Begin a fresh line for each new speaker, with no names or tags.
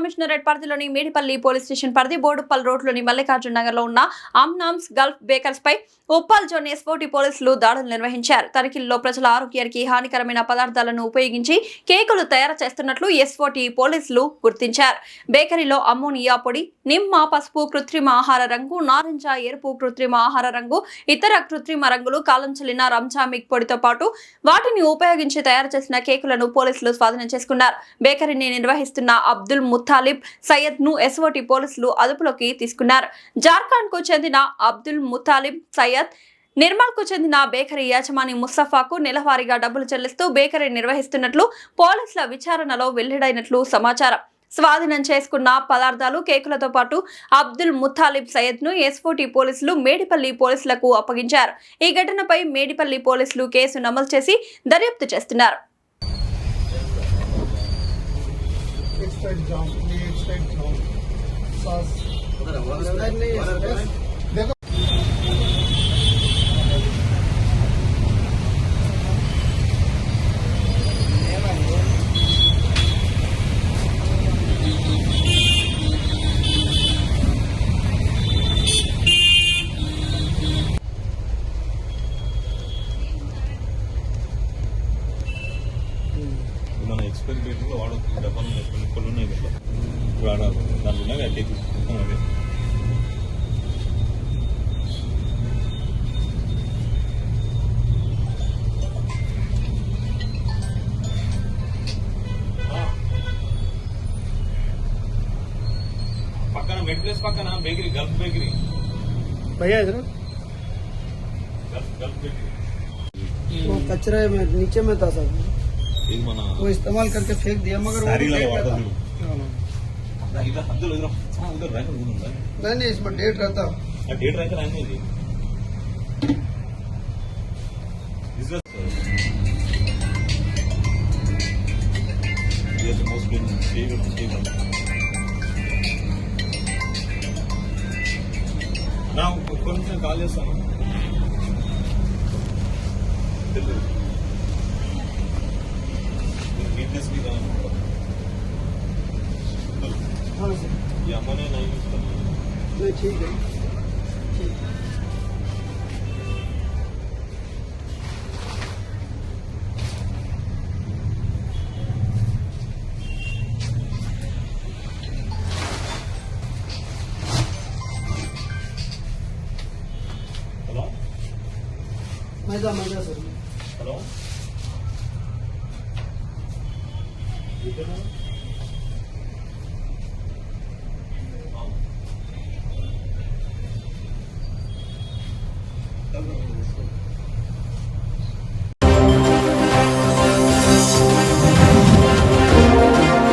Commissionerate పరిధిలోని Medipalli police station పరిధి బోడుప్పల్ రోడ్లోని మల్లికార్జున నగర్ లో ఉన్న అమ్నామ్స్ గల్ఫ్ బేకర్స్ పై ఉప్పల్ జోన్ ఎస్ఓటీ పోలీసులు దాడులు నిర్వహించారు. తనిఖీల్లో ప్రజల ఆరోగ్యానికి హానికరమైన పదార్థాలను ఉపయోగించి కేకులు తయారు చేస్తున్నట్లు ఎస్ఓటీ పోలీసులు గుర్తించారు. బేకరీలో అమ్మోనియా పొడి, నిమ్మ, పసుపు, కృత్రిమ ఆహార రంగు, నారింజ, ఎరుపు కృత్రిమ ఆహార రంగు, ఇతర కృత్రిమ రంగులు, కాలం చెల్లిన రంజామిక్ పొడితో పాటు వాటిని ఉపయోగించి తయారు చేసిన కేకులను పోలీసులు స్వాధీనం చేసుకున్నారు. బేకరీని నిర్వహిస్తున్న అబ్దుల్ ముత్తాలిబ్ సయ్యద్ ను ఎస్ఓటీ పోలీసులు అదుపులోకి తీసుకున్నారు. జార్ఖండ్ కు చెందిన అబ్దుల్ ముత్తాలిబ్ సయ్యద్ నిర్మల్ కు చెందిన బేకరీ యాజమాని ముస్తఫాకు నెలవారీగా డబ్బులు చెల్లిస్తూ బేకరీ నిర్వహిస్తున్నట్లు పోలీసుల విచారణలో వెల్లడైనట్లు సమాచారం. స్వాధీనం చేసుకున్న పదార్థాలు, కేకులతో పాటు అబ్దుల్ ముత్తాలిబ్ సయ్యద్ ను ఎస్ఓటీ పోలీసులు మేడిపల్లి పోలీసులకు అప్పగించారు. ఈ ఘటనపై మేడిపల్లి పోలీసులు కేసు నమోదు చేసి దర్యాప్తు చేస్తున్నారు.
మన ఎక్స్పెరిమెంట్లో వాడవచ్చు డబ్బాలు కొన్ని ఉన్నాయి కదా వాడాలి దాంట్లో అట్టే తీసుకుంటాం. అదే పక్కన మెడ్ ప్లేస్ పక్కన బేకరీ గల్ఫ్ బేకరీ
भैया इधर
गल्फ बेकरी
वो कचरा में नीचे में था सब वो इस्तेमाल करके फेंक दिया मगर नहीं इसमें डेट रहता
डेट रहता नहीं जी నా కొంచెం కాల్ చేస్తాను నీట్నెస్ మీద ये अमोनिया नहीं यूज करना
नहीं ठीक है
हेलो
मैदा सर
हेलो